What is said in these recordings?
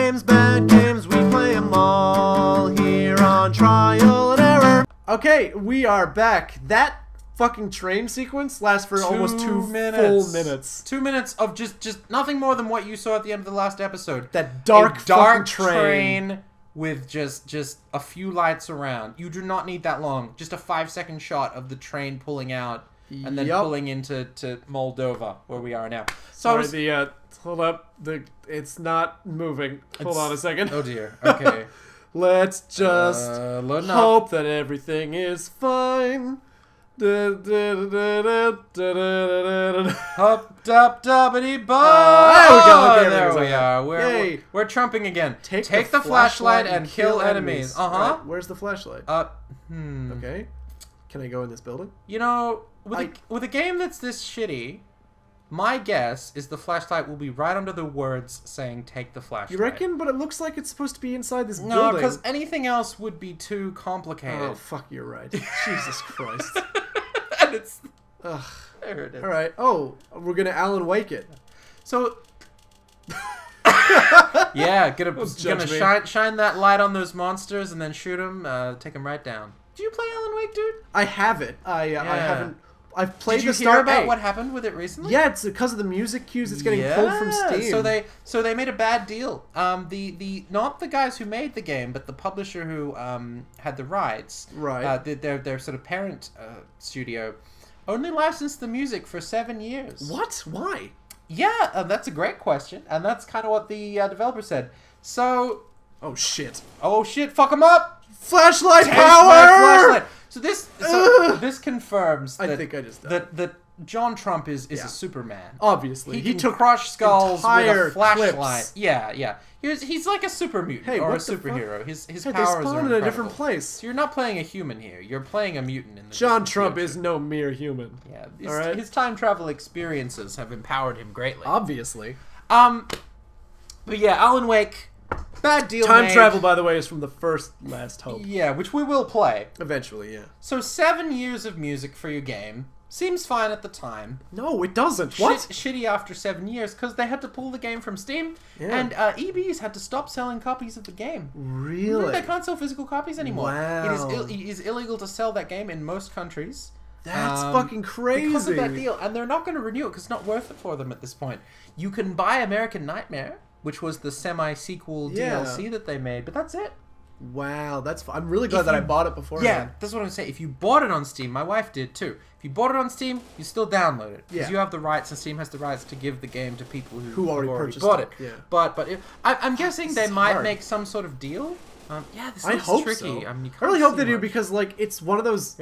bad games, we play them all here on Trial and Error. Okay, we are back. That fucking train sequence lasts for almost 2 full minutes. 2 minutes of just nothing more than what you saw at the end of the last episode. That dark train with just a few lights around. You do not need that long. Just a 5-second shot of the train pulling out and then pulling into Moldova, where we are now. So hold up. It's not moving. Hold on a second. Oh dear. Okay. Let's just hope that everything is fine. Hop, dop, doppity, there we are. We're trumping again. Take the flashlight and kill enemies. Right. Where's the flashlight? Okay. Can I go in this building? You know, with a game that's this shitty, my guess is the flashlight will be right under the words saying "take the flashlight." You reckon? But it looks like it's supposed to be inside this building. No, because anything else would be too complicated. Oh fuck, you're right. Jesus Christ. And it's... Ugh. There it is. All right. Oh, we're gonna Alan Wake it. So... yeah, gonna shine that light on those monsters and then shoot them, take them right down. Do you play Alan Wake, dude? I have it. I haven't... I've played the start. Did you hear about what happened with it recently? Yeah, it's because of the music cues. It's getting pulled from Steam. So they made a bad deal. Not the guys who made the game, but the publisher who had the rights. Right. Their sort of parent studio only licensed the music for 7 years. What? Why? Yeah, that's a great question, and that's kind of what the developer said. So. Oh shit. Oh shit! Fuck them up. Flashlight power. So this confirms that, that John Trump is a Superman. Obviously, he took crush skulls with a flashlight. Clips. Yeah. He's like a super mutant or a superhero. His powers are in a different place. So you're not playing a human here. You're playing a mutant in the John Trump is no mere human. Yeah, his time travel experiences have empowered him greatly. Obviously. But yeah, Alan Wake. Bad deal. Time travel, by the way, is from the first Last Hope. Yeah, which we will play. Eventually, yeah. So 7 years of music for your game seems fine at the time. No, it doesn't. What? Shitty after 7 years, because they had to pull the game from Steam, and EBs had to stop selling copies of the game. Really? They can't sell physical copies anymore. Wow. It is illegal to sell that game in most countries. That's fucking crazy. Because of that deal, and they're not going to renew it because it's not worth it for them at this point. You can buy American Nightmare, which was the semi-sequel DLC that they made, but that's it. Wow, I'm really glad that I bought it beforehand. Yeah, that's what I'm saying. If you bought it on Steam, my wife did too. If you bought it on Steam, you still download it because you have the rights, and Steam has the rights to give the game to people who already purchased bought it. Yeah. But I'm guessing they might make some sort of deal. This is tricky. So. I really hope they do because it's one of those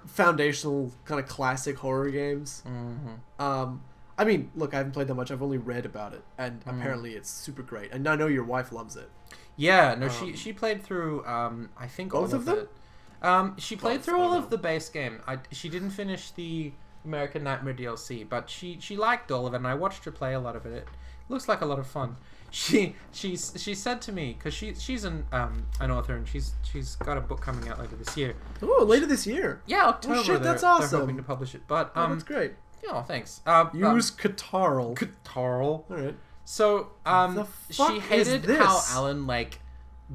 foundational kind of classic horror games. Mm-hmm. I mean, look, I haven't played that much. I've only read about it, and apparently it's super great. And I know your wife loves it. Yeah, no, she played through. I think both all of them. She played through all of the base game. She didn't finish the American Nightmare DLC, but she liked all of it, and I watched her play a lot of it. It looks like a lot of fun. She said to me, because she's an author, and she's got a book coming out later this year. Oh, later this year? Yeah, October. Oh shit, that's awesome. They're hoping to publish it, but that's great. Yeah, thanks. Use Catarl. Catarl. All right. So, she hated how Alan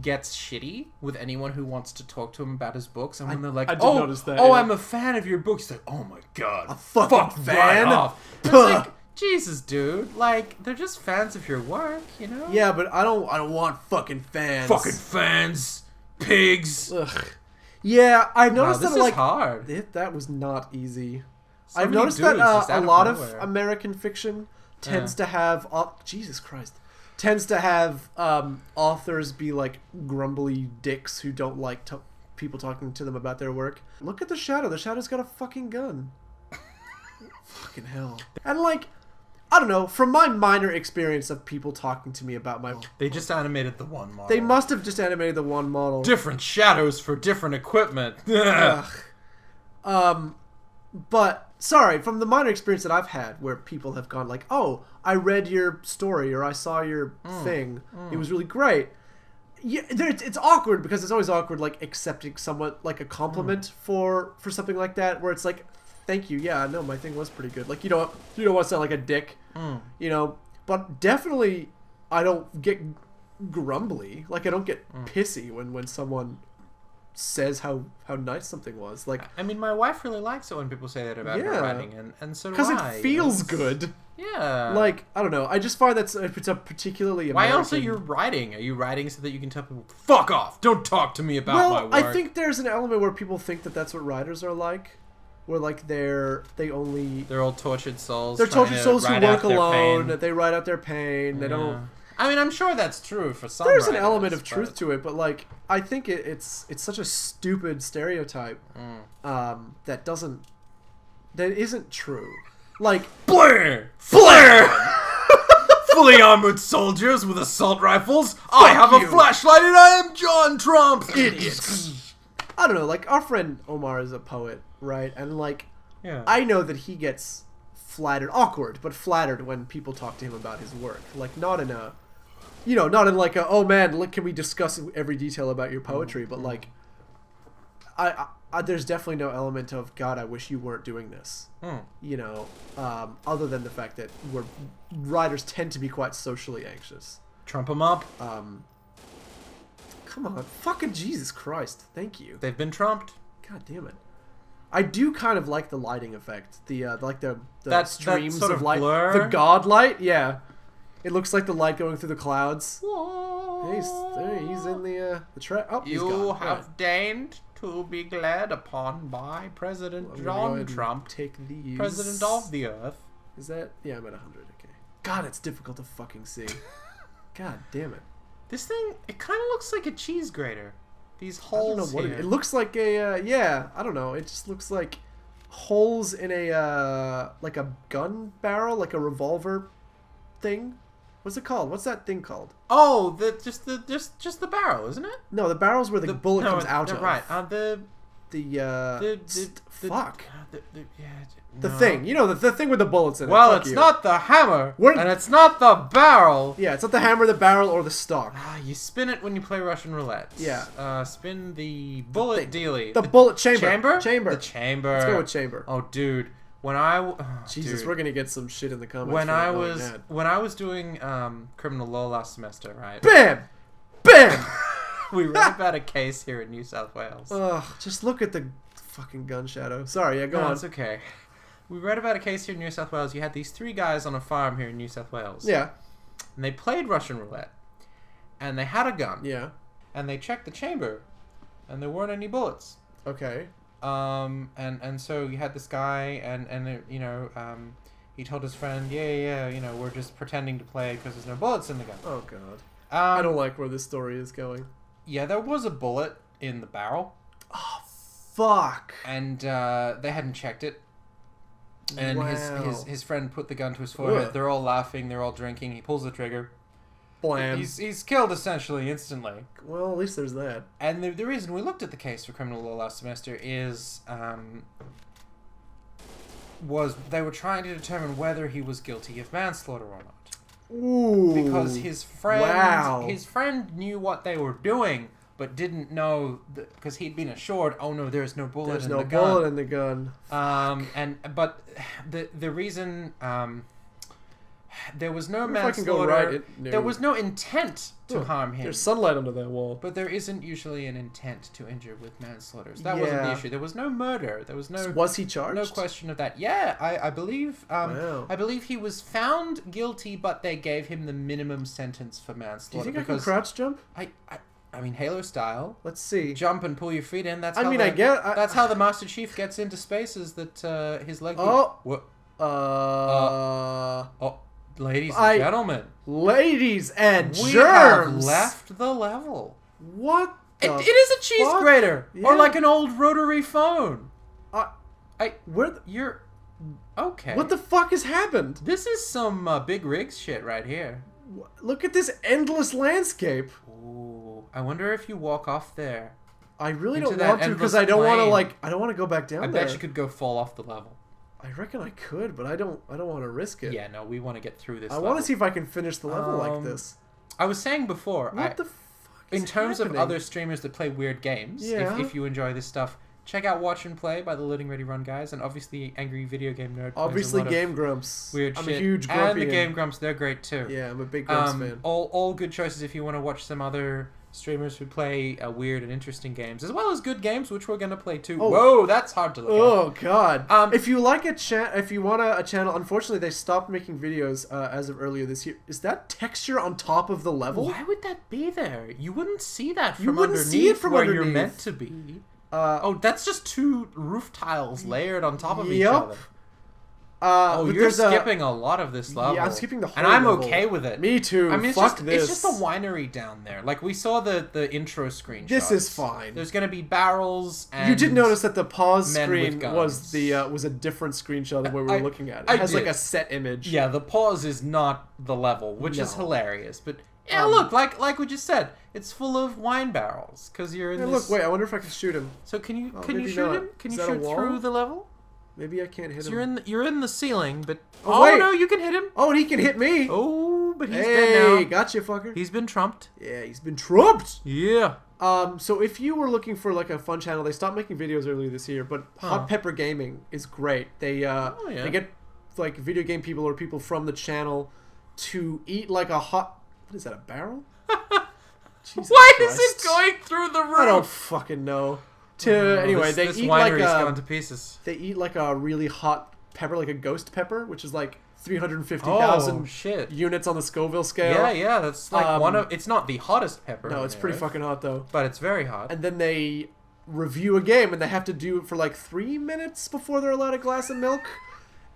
gets shitty with anyone who wants to talk to him about his books, and when they're like, notice that. Oh, I'm a fan of your books. He's like, oh my god, a fucking fan. Right off. It's like, Jesus, dude. They're just fans of your work, you know? Yeah, but I don't want fucking fans. Fucking fans, pigs. Ugh. Yeah, I've noticed this that is hard. That was not easy. So I've noticed that a lot of American fiction tends to have Jesus Christ. Tends to have authors be like grumbly dicks who don't like people talking to them about their work. Look at the Shadow. The Shadow's got a fucking gun. Fucking hell. And I don't know, from my minor experience of people talking to me about my... They just animated the one model. They must have just animated the one model. Different shadows for different equipment. But, sorry, from the minor experience that I've had where people have gone like, oh, I read your story or I saw your thing. It was really great. Yeah, it's awkward because it's always awkward accepting somewhat a compliment for something like that where it's like, thank you. Yeah, no, my thing was pretty good. You don't want to sound like a dick, you know. But definitely, I don't get grumbly. Like, I don't get pissy when someone says how nice something was. Like, I mean, my wife really likes it when people say that about her writing, and so do I. Because it feels good. Yeah. Like, I don't know. I just find that if it's a particularly American... Why else are you writing? Are you writing so that you can tell people, fuck off, don't talk to me about my work? I think there's an element where people think that that's what writers are like. Where, like, they're all tortured souls. They're tortured souls who work alone. They write out their pain. They don't... I mean, I'm sure that's true for some There's an element of truth to it, but, like, I think it's such a stupid stereotype that isn't true. Like, Blair! Fully armored soldiers with assault rifles. I have a flashlight and I am John Trump. Idiots. I don't know. Like, our friend Omar is a poet, right? And, like, I know that he gets flattered, but flattered when people talk to him about his work. Like, not in a, not in like a, oh man, look, can we discuss every detail about your poetry? But like, I there's definitely no element of, God, I wish you weren't doing this. Other than the fact that writers tend to be quite socially anxious. Trump them up. Come on, fucking Jesus Christ! Thank you. They've been trumped. God damn it! I do kind of like the lighting effect. The streams sort of light, blur. the God light. Yeah, it looks like the light going through the clouds. Whoa. He's in the track. Oh, he's gone. You have deigned to be glared upon by President John Trump, take these. President of the Earth. Is that? Yeah, I'm at 100. Okay. God, it's difficult to fucking see. God damn it. This thing, it kind of looks like a cheese grater. These holes. I don't know what it looks like. I don't know. It just looks like holes in a like a gun barrel, like a revolver thing. What's it called? What's that thing called? Oh, just the barrel, isn't it? No, the barrel's where the bullet comes out of. Right. Fuck. The thing. The thing with the bullets in it. Well, it's not the hammer, and it's not the barrel. Yeah, it's not the hammer, the barrel, or the stock. You spin it when you play Russian roulette. Yeah. Spin the bullet dealie. The bullet chamber. Chamber? The chamber. Let's go with chamber. Oh, dude. Jesus, we're gonna get some shit in the comments. When I was doing criminal law last semester, right? Bam! We read about a case here in New South Wales. Ugh, just look at the fucking gun shadow. Sorry, go on. It's okay. We read about a case here in New South Wales. You had these 3 guys on a farm here in New South Wales. Yeah. And they played Russian roulette. And they had a gun. Yeah. And they checked the chamber. And there weren't any bullets. Okay. And so you had this guy, and he told his friend, we're just pretending to play because there's no bullets in the gun. Oh, God. I don't like where this story is going. Yeah, there was a bullet in the barrel. Oh, fuck. And they hadn't checked it. And his friend put the gun to his forehead. Ugh. They're all laughing. They're all drinking. He pulls the trigger. Blam. He's killed essentially instantly. Well, at least there's that. And the reason we looked at the case for criminal law last semester is was they were trying to determine whether he was guilty of manslaughter or not. Ooh. Because his friend knew what they were doing, but didn't know because he'd been assured, oh no, there's no bullet in the gun. There's no bullet in the gun. But the reason there was no manslaughter. There was no intent to harm him. There's sunlight under that wall. But there isn't usually an intent to injure with manslaughter. So that wasn't the issue. There was no murder. There was no. Was he charged? No question of that. Yeah, I believe. Wow. I believe he was found guilty, but they gave him the minimum sentence for manslaughter. Do you think I can crouch jump? I mean, Halo style. Let's see. Jump and pull your feet in. That's how the Master Chief gets into spaces that his leg. Oh. What? Ladies and gentlemen. Ladies and germs. We have left the level. What? It is a cheese grater, or like an old rotary phone. You're okay. What the fuck has happened? This is some big rigs shit right here. Look at this endless landscape. Ooh, I wonder if you walk off there. I really don't want to because I don't want to I don't want to go back down there. I bet you could go fall off the level. I reckon I could, but I don't want to risk it. Yeah, no, we want to get through this. I want to see if I can finish the level like this. I was saying before, what the fuck is in terms happening? of other streamers that play weird games, if you enjoy this stuff, Check out Watch and Play by the Loading Ready Run guys, and obviously Angry Video Game Nerd. Obviously Game Grumps. Weird I'm shit. a huge Grumpy. And the Game Grumps, they're great too. Yeah, I'm a big Grumps fan. All good choices if you want to watch some other streamers who play weird and interesting games, as well as good games, which we're gonna play too. Oh. Whoa, that's hard to look at. Oh god. If you like if you want a channel, unfortunately they stopped making videos as of earlier this year. Is that texture on top of the level? Why would that be there? You wouldn't see that from you wouldn't underneath see it from where underneath. you're meant to be. That's just 2 roof tiles layered on top of each other. You're skipping a lot of this level. Yeah, I'm skipping the whole and I'm level. Okay with it. Me too. I mean, Fuck it's just a winery down there. Like, we saw the intro screenshot. This is fine. There's going to be barrels and... You did notice that the pause screen was a different screenshot of what we were looking at. It has like a set image. Yeah, the pause is not the level, which is hilarious. But yeah, look, like we just said, it's full of wine barrels because you're in this... Look, wait, I wonder if I can shoot him. So can you shoot him? Can you shoot through the level? Maybe I can't hit him. You're in the ceiling, but wait. No, you can hit him. Oh, and he can hit me. Oh, but he's dead now. Hey, gotcha, fucker. He's been trumped. Yeah, he's been trumped. Yeah. So if you were looking for like a fun channel, they stopped making videos earlier this year, but Hot Pepper Gaming is great. They they get like video game people or people from the channel to eat like a hot... What is that, a barrel? Why is it going through the roof? I don't fucking know. Anyway, they eat like gone to pieces. They eat like a really hot pepper, like a ghost pepper, which is like 350,000 units on the Scoville scale. Yeah, that's like one of... It's not the hottest pepper. No, it's pretty fucking hot though. But it's very hot. And then they review a game, and they have to do it for like 3 minutes before they're allowed a glass of milk.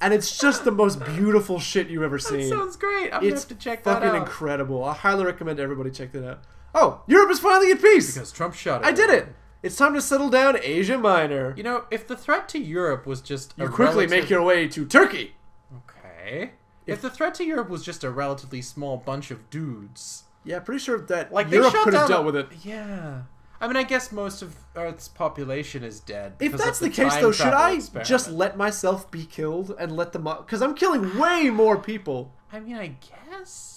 And it's just the most beautiful shit you've ever seen. That sounds great. I'm gonna have to check that out. It's fucking incredible. I highly recommend everybody check that out. Oh, Europe is finally at peace! Because Trump shot it. I did it! It's time to settle down Asia Minor. You know, if the threat to Europe was just you quickly make your way to Turkey. Okay. If the threat to Europe was just a relatively small bunch of dudes. Yeah, pretty sure that like Europe could have dealt with it. Yeah. I mean, I guess most of Earth's population is dead. If that's the case, though, should I just let myself be killed and let them... Because I'm killing way more people. I mean, I guess...